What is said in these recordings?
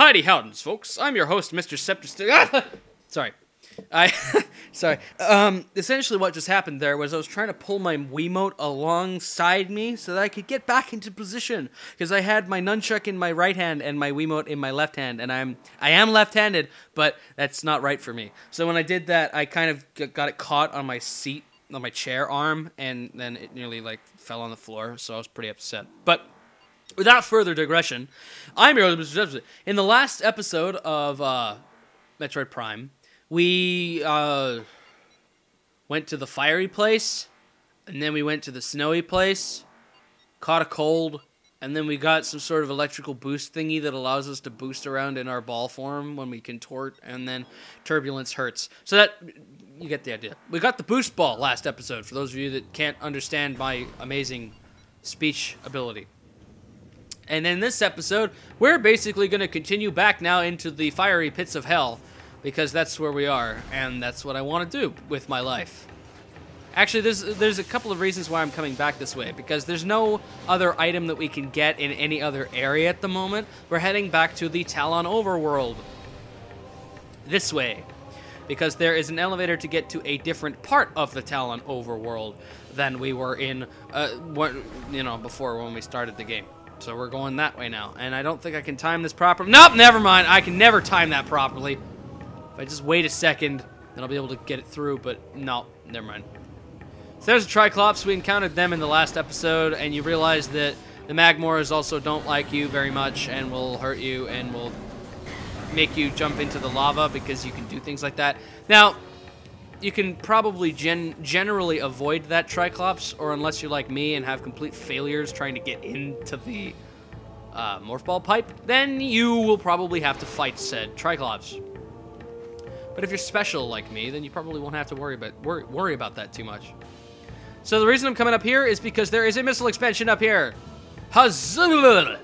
Heidi Howdens, folks. I'm your host, Mr. Ceptorstein. Sorry. Sorry. Essentially what just happened there was I was trying to pull my Wiimote alongside me so that I could get back into position. Because I had my nunchuck in my right hand and my Wiimote in my left hand. And I am left-handed, but that's not right for me. So when I did that, I kind of got it caught on my seat, on my chair arm, and then it nearly, like, fell on the floor. So I was pretty upset. But without further digression, I'm your host, Mr. Ceptorstein. In the last episode of Metroid Prime, we went to the fiery place, and then we went to the snowy place, caught a cold, and then we got some sort of electrical boost thingy that allows us to boost around in our ball form when we contort, and then turbulence hurts. So that, you get the idea. We got the boost ball last episode, for those of you that can't understand my amazing speech ability. And in this episode, we're basically going to continue back now into the fiery pits of hell, because that's where we are, and that's what I want to do with my life. Actually, there's a couple of reasons why I'm coming back this way, because there's no other item that we can get in any other area at the moment. We're heading back to the Tallon overworld. This way. Because there is an elevator to get to a different part of the Tallon overworld than we were in, before when we started the game. So we're going that way now, and I don't think I can time this properly. Nope, never mind. I can never time that properly. If I just wait a second, then I'll be able to get it through, but no, never mind. So there's a Triclops. We encountered them in the last episode, and you realize that the Magmoors also don't like you very much and will hurt you and will make you jump into the lava because you can do things like that. Now, you can probably generally avoid that Triclops, or unless you're like me and have complete failures trying to get into the Morph Ball pipe, then you will probably have to fight said Triclops. But if you're special like me, then you probably won't have to worry about that too much. So the reason I'm coming up here is because there is a missile expansion up here. Huzzah!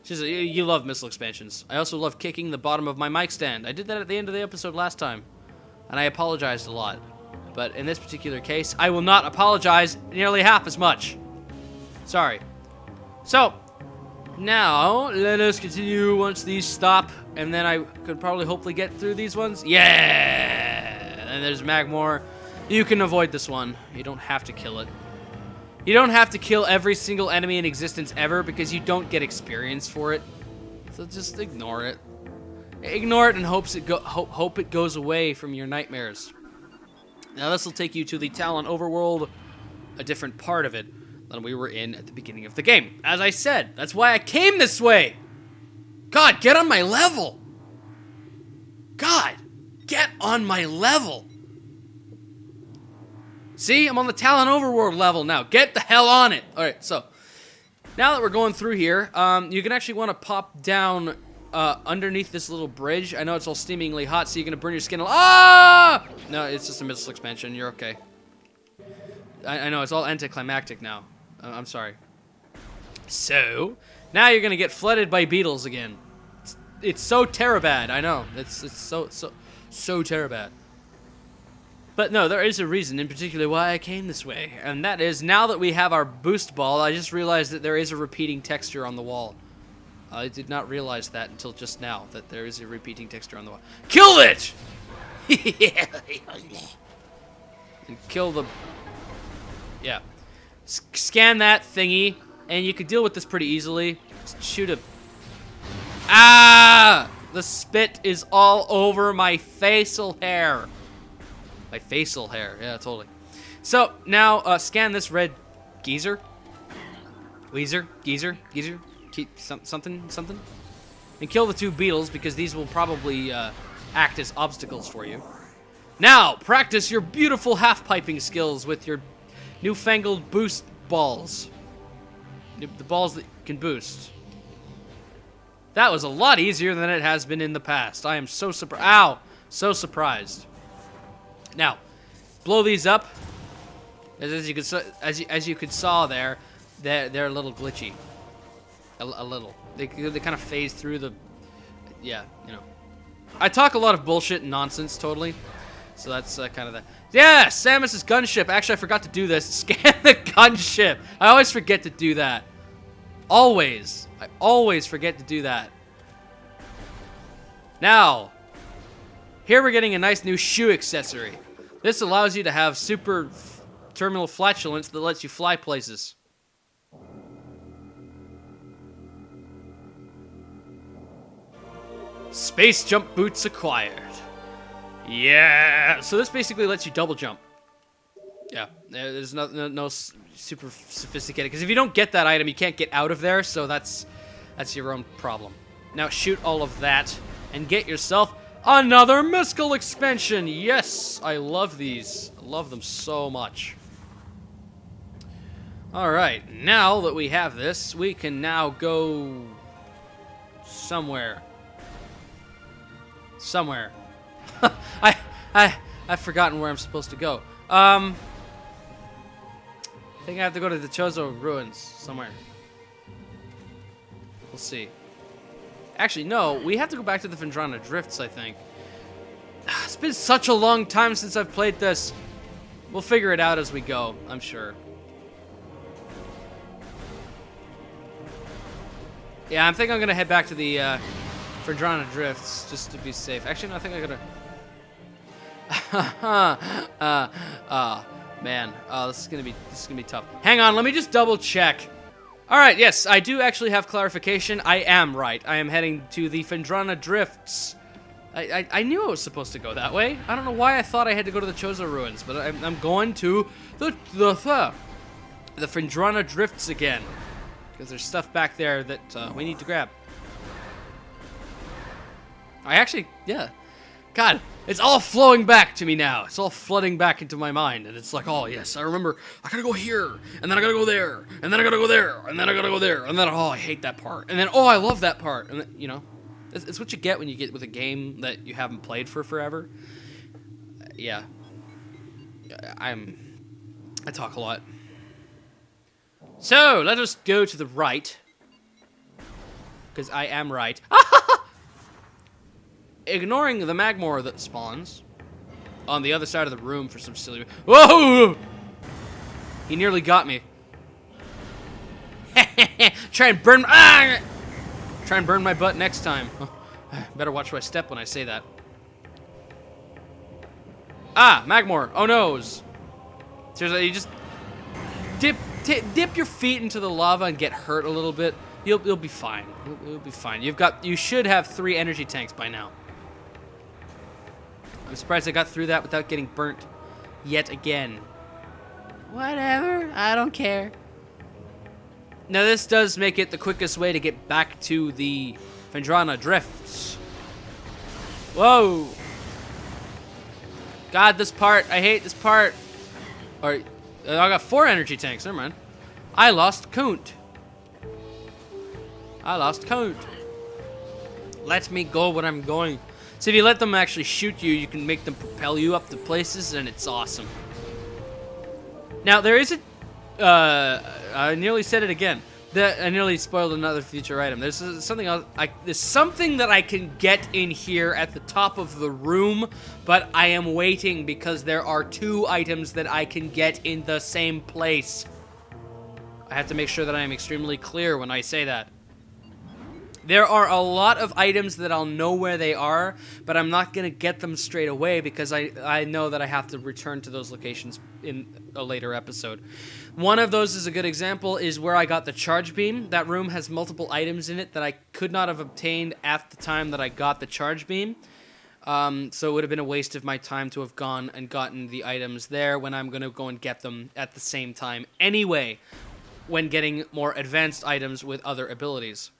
You love missile expansions. I also love kicking the bottom of my mic stand. I did that at the end of the episode last time, and I apologized a lot. But in this particular case, I will not apologize nearly half as much. Sorry. So, now, let us continue once these stop, and then I could probably hopefully get through these ones. Yeah! And there's Magmoor. You can avoid this one. You don't have to kill it. You don't have to kill every single enemy in existence ever, because you don't get experience for it. So just ignore it. Ignore it and hope it goes away from your nightmares. Now this will take you to the Tallon overworld, a different part of it than we were in at the beginning of the game. As I said, that's why I came this way. God, get on my level. God, get on my level. See, I'm on the Tallon overworld level now. Get the hell on it. All right, so now that we're going through here, you can actually want to pop down underneath this little bridge. I know it's all steamingly hot, so you're going to burn your skin. Ah! No, it's just a missile expansion. You're okay. I know, it's all anticlimactic now. I'm sorry. So, now you're going to get flooded by beetles again. It's so terabad, I know. It's so terabad. But no, there is a reason in particular why I came this way. And that is, now that we have our boost ball, I just realized that there is a repeating texture on the wall. I did not realize that until just now, that there is a repeating texture on the wall. Kill it! And kill the... Yeah. Scan that thingy, and you can deal with this pretty easily. Just shoot a... Ah! The spit is all over my facial hair. My facial hair, yeah, totally. So, now, scan this red geezer. Geezer. Something. And kill the two beetles, because these will probably act as obstacles for you. Now, practice your beautiful half-piping skills with your newfangled boost balls. The balls that can boost. That was a lot easier than it has been in the past. I am so surprised. Ow! So surprised. Now, blow these up. As you could saw there, they're a little glitchy. A little. They kind of phase through the... Yeah, you know. I talk a lot of bullshit and nonsense, totally. So that's kind of that. Yeah, Samus's gunship. Actually, I forgot to do this. Scan the gunship. I always forget to do that. Always. I always forget to do that. Now, here we're getting a nice new shoe accessory. This allows you to have super terminal flatulence that lets you fly places. Space Jump Boots acquired. Yeah! So this basically lets you double jump. Yeah, there's no super sophisticated, because if you don't get that item, you can't get out of there, so that's your own problem. Now shoot all of that, and get yourself another mystical expansion! Yes! I love these. I love them so much. Alright, now that we have this, we can now go somewhere. Somewhere. I've forgotten where I'm supposed to go. I think I have to go to the Chozo ruins somewhere. We'll see. Actually, no, we have to go back to the Phendrana drifts, I think. It's been such a long time since I've played this. We'll figure it out as we go, I'm sure. Yeah, I think I'm gonna head back to the Phendrana drifts just to be safe. Actually, no, I think I'm gonna. Man, this is gonna be tough. Hang on, let me just double check. All right, yes, I do actually have clarification. I am right. I am heading to the Phendrana drifts. I knew I was supposed to go that way. I don't know why I thought I had to go to the Chozo ruins, but I'm going to the Phendrana drifts again. Because there's stuff back there that we need to grab. Yeah. God, it's all flowing back to me now. It's all flooding back into my mind. And it's like, oh, yes, I remember, I gotta go here. And then I gotta go there. And then I gotta go there. And then I gotta go there. And then, oh, I hate that part. And then, oh, I love that part. And then, you know, it's what you get when you get with a game that you haven't played for forever. Yeah. I talk a lot. So, let us go to the right. Because I am right. Ignoring the Magmoor that spawns on the other side of the room for some silly... Whoa! He nearly got me. Try and burn... Try and burn my butt next time. Better watch where I step when I say that. Ah, Magmoor. Oh, noes. Seriously, you just... Dip your feet into the lava and get hurt a little bit. You'll be fine. You'll be fine. You should have 3 energy tanks by now. I'm surprised I got through that without getting burnt yet again. Whatever. I don't care. Now this does make it the quickest way to get back to the Phendrana drifts. Whoa. God, this part. I hate this part. Or I got 4 energy tanks. Never mind. I lost count. I lost count. Let me go where I'm going. So if you let them actually shoot you, you can make them propel you up to places, and it's awesome. Now, there is a... I nearly said it again. I nearly spoiled another future item. There's something else. There's something that I can get in here at the top of the room, but I am waiting because there are 2 items that I can get in the same place. I have to make sure that I am extremely clear when I say that. There are a lot of items that I'll know where they are, but I'm not going to get them straight away because I know that I have to return to those locations in a later episode. One of those is a good example is where I got the charge beam. That room has multiple items in it that I could not have obtained at the time that I got the charge beam. So it would have been a waste of my time to have gone and gotten the items there when I'm going to go and get them at the same time anyway, when getting more advanced items with other abilities.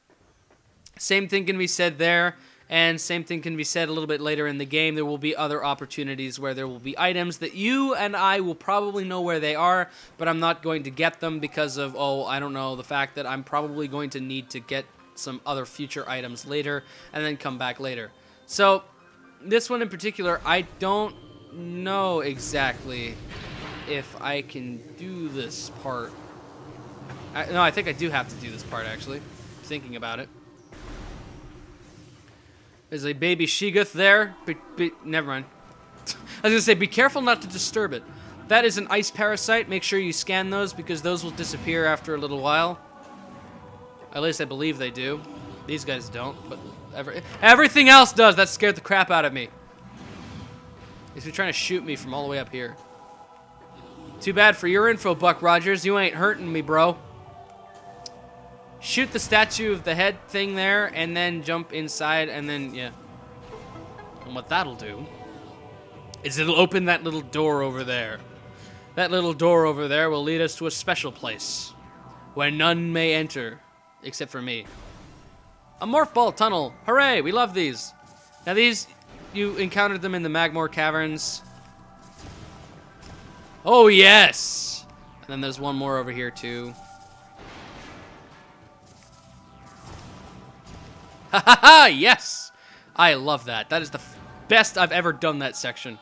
Same thing can be said there, and same thing can be said a little bit later in the game. There will be other opportunities where there will be items that you and I will probably know where they are, but I'm not going to get them because of, oh, I don't know, the fact that I'm probably going to need to get some other future items later and then come back later. So, this one in particular, I don't know exactly if I can do this part. No, I think I do have to do this part, actually, thinking about it. There's a baby Sheegoth there. Never mind. I was going to say, be careful not to disturb it. That is an ice parasite. Make sure you scan those because those will disappear after a little while. At least I believe they do. These guys don't, but everything else does. That scared the crap out of me. He's trying to shoot me from all the way up here. Too bad for your info, Buck Rogers. You ain't hurting me, bro. Shoot the statue of the head thing there, and then jump inside, and then, yeah. And what that'll do is it'll open that little door over there. That little door over there will lead us to a special place where none may enter, except for me. A morph ball tunnel. Hooray, we love these. Now these, you encountered them in the Magmoor caverns. Oh, yes. And then there's one more over here, too. Ha ha ha, yes. I love that. That is the best I've ever done that section.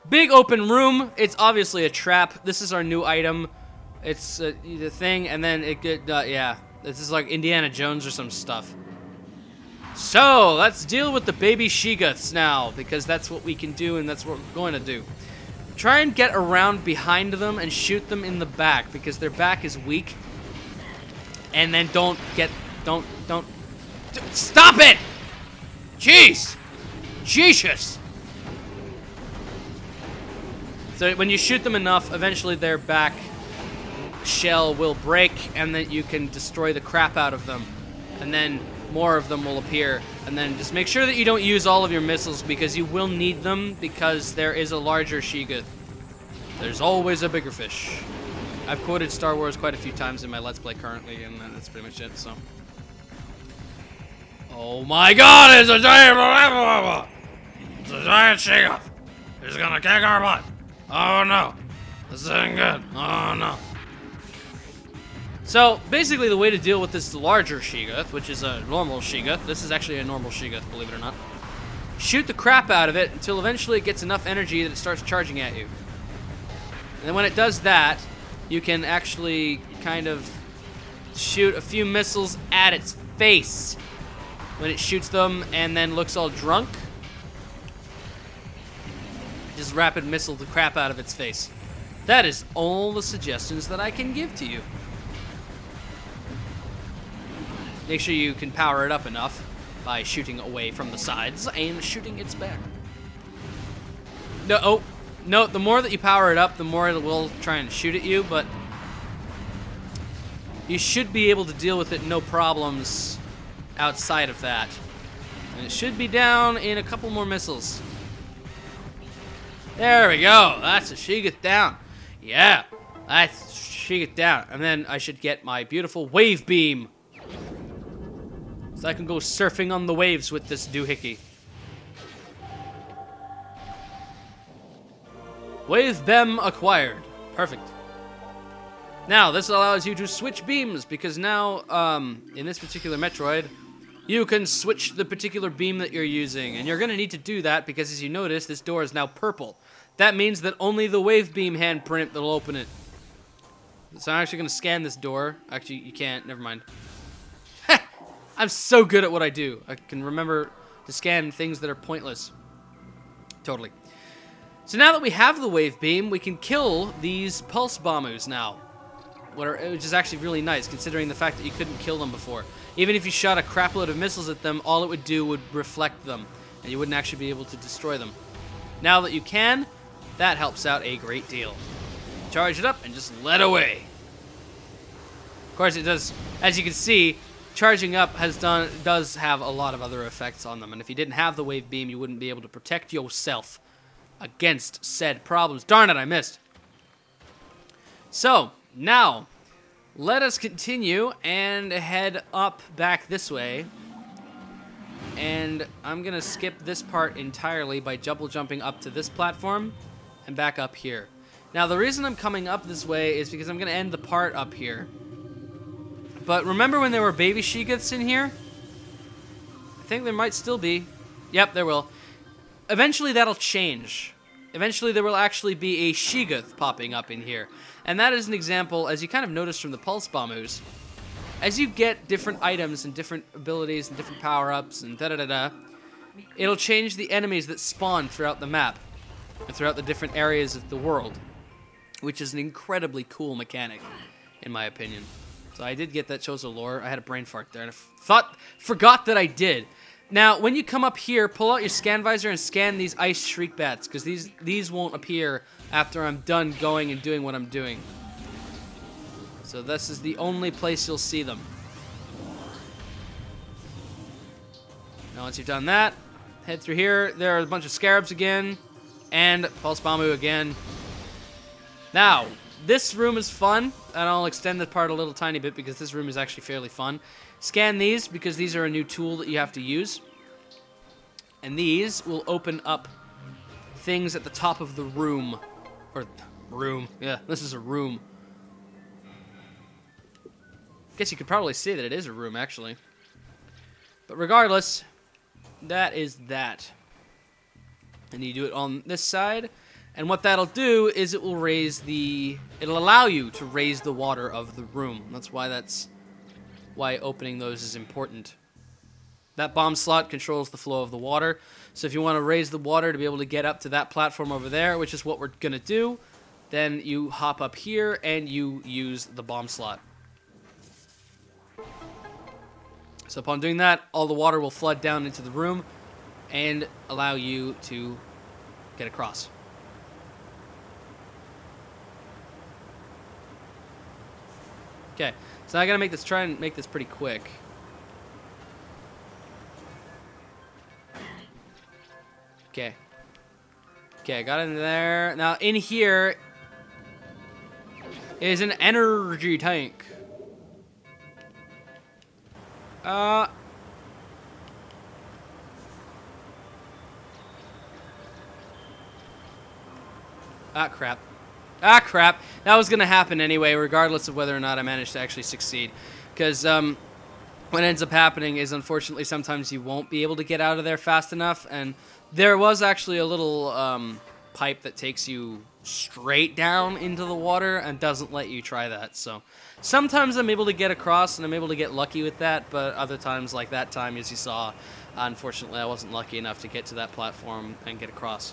Big open room. It's obviously a trap. This is our new item. It's the thing, and then it get, yeah. This is like Indiana Jones or some stuff. So, let's deal with the baby Sheegoths now, because that's what we can do, and that's what we're going to do. Try and get around behind them and shoot them in the back, because their back is weak. And then don't stop it! Jeez! Jesus! So when you shoot them enough, eventually their back shell will break, and then you can destroy the crap out of them. And then more of them will appear. And then just make sure that you don't use all of your missiles, because you will need them, because there is a larger Sheegoth. There's always a bigger fish. I've quoted Star Wars quite a few times in my Let's Play currently, and that's pretty much it, so. Oh my god, it's a giant... It's a giant Sheegoth. He's gonna kick our butt. Oh no. This isn't good. Oh no. So, basically the way to deal with this larger Sheegoth, which is a normal Sheegoth, this is actually a normal Sheegoth, believe it or not. Shoot the crap out of it until eventually it gets enough energy that it starts charging at you. And then when it does that, you can actually kind of shoot a few missiles at its face. When it shoots them and then looks all drunk, just rapid missile the crap out of its face. That is all the suggestions that I can give to you. Make sure you can power it up enough by shooting away from the sides and shooting its back. No, oh, no, the more that you power it up, the more it will try and shoot at you, but you should be able to deal with it no problems outside of that. And it should be down in a couple more missiles. There we go. That's a Sheegoth down. Yeah, that's Sheegoth down. And then I should get my beautiful wave beam, so I can go surfing on the waves with this doohickey. Wave beam acquired. Perfect. Now, this allows you to switch beams, because now, in this particular Metroid, you can switch the particular beam that you're using. And you're going to need to do that, because as you notice, this door is now purple. That means that only the wave beam handprint will open it. So I'm actually going to scan this door. Actually, you can't. Never mind. I'm so good at what I do. I can remember to scan things that are pointless. Totally. So now that we have the wave beam, we can kill these pulse bombers now. Which is actually really nice, considering the fact that you couldn't kill them before. Even if you shot a crap load of missiles at them, all it would do would reflect them, and you wouldn't actually be able to destroy them. Now that you can, that helps out a great deal. Charge it up and just let away. Of course, it does, as you can see, charging up does have a lot of other effects on them, and if you didn't have the wave beam, you wouldn't be able to protect yourself against said problems. Darn it, I missed. So, now, let us continue and head up back this way. And I'm going to skip this part entirely by double jumping up to this platform and back up here. Now, the reason I'm coming up this way is because I'm going to end the part up here. But remember when there were baby Sheegoths in here? I think there might still be. Yep, there will. Eventually, that'll change. Eventually, there will actually be a Sheegoth popping up in here. And that is an example, as you kind of noticed from the pulse bombers. As you get different items and different abilities and different power-ups and da-da-da-da, it'll change the enemies that spawn throughout the map and throughout the different areas of the world, which is an incredibly cool mechanic, in my opinion. So I did get that Chozo lore. I had a brain fart there, and I forgot that I did. Now, when you come up here, pull out your scan visor and scan these ice shriek bats, because these won't appear after I'm done going and doing what I'm doing. So this is the only place you'll see them. Now, once you've done that, head through here. There are a bunch of scarabs again, and Pulse Bambu again. Now, this room is fun, and I'll extend the part a little tiny bit because this room is actually fairly fun. Scan these because these are a new tool that you have to use. And these will open up things at the top of the room. Or, room. Yeah, this is a room. Guess you could probably see that it is a room, actually. But regardless, that is that. And you do it on this side. And what that'll do is it will raise it'll allow you to raise the water of the room. That's why opening those is important. That bomb slot controls the flow of the water. So if you want to raise the water to be able to get up to that platform over there, which is what we're going to do, then you hop up here and you use the bomb slot. So upon doing that, all the water will flood down into the room and allow you to get across. Okay, so I gotta try and make this pretty quick. Okay. Okay, I got in there. Now, in here is an energy tank. Ah, crap. Ah, crap. That was going to happen anyway, regardless of whether or not I managed to actually succeed. Because what ends up happening is, unfortunately, sometimes you won't be able to get out of there fast enough. And there was actually a little pipe that takes you straight down into the water and doesn't let you try that. So sometimes I'm able to get across and I'm able to get lucky with that. But other times, like that time, as you saw, unfortunately, I wasn't lucky enough to get to that platform and get across.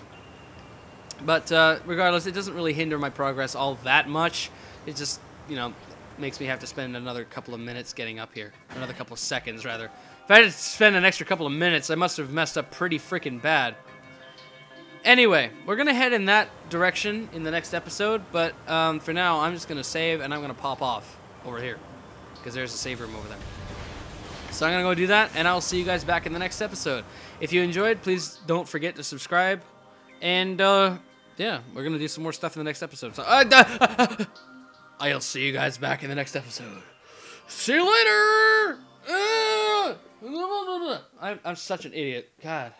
But regardless, it doesn't really hinder my progress all that much. It just, you know, makes me have to spend another couple of minutes getting up here. Another couple of seconds, rather. If I had to spend an extra couple of minutes, I must have messed up pretty freaking bad. Anyway, we're going to head in that direction in the next episode. But for now, I'm just going to save and I'm going to pop off over here. Because there's a save room over there. So I'm going to go do that, and I'll see you guys back in the next episode. If you enjoyed, please don't forget to subscribe. And, yeah, we're going to do some more stuff in the next episode. So, I'll see you guys back in the next episode. See you later! I'm such an idiot. God.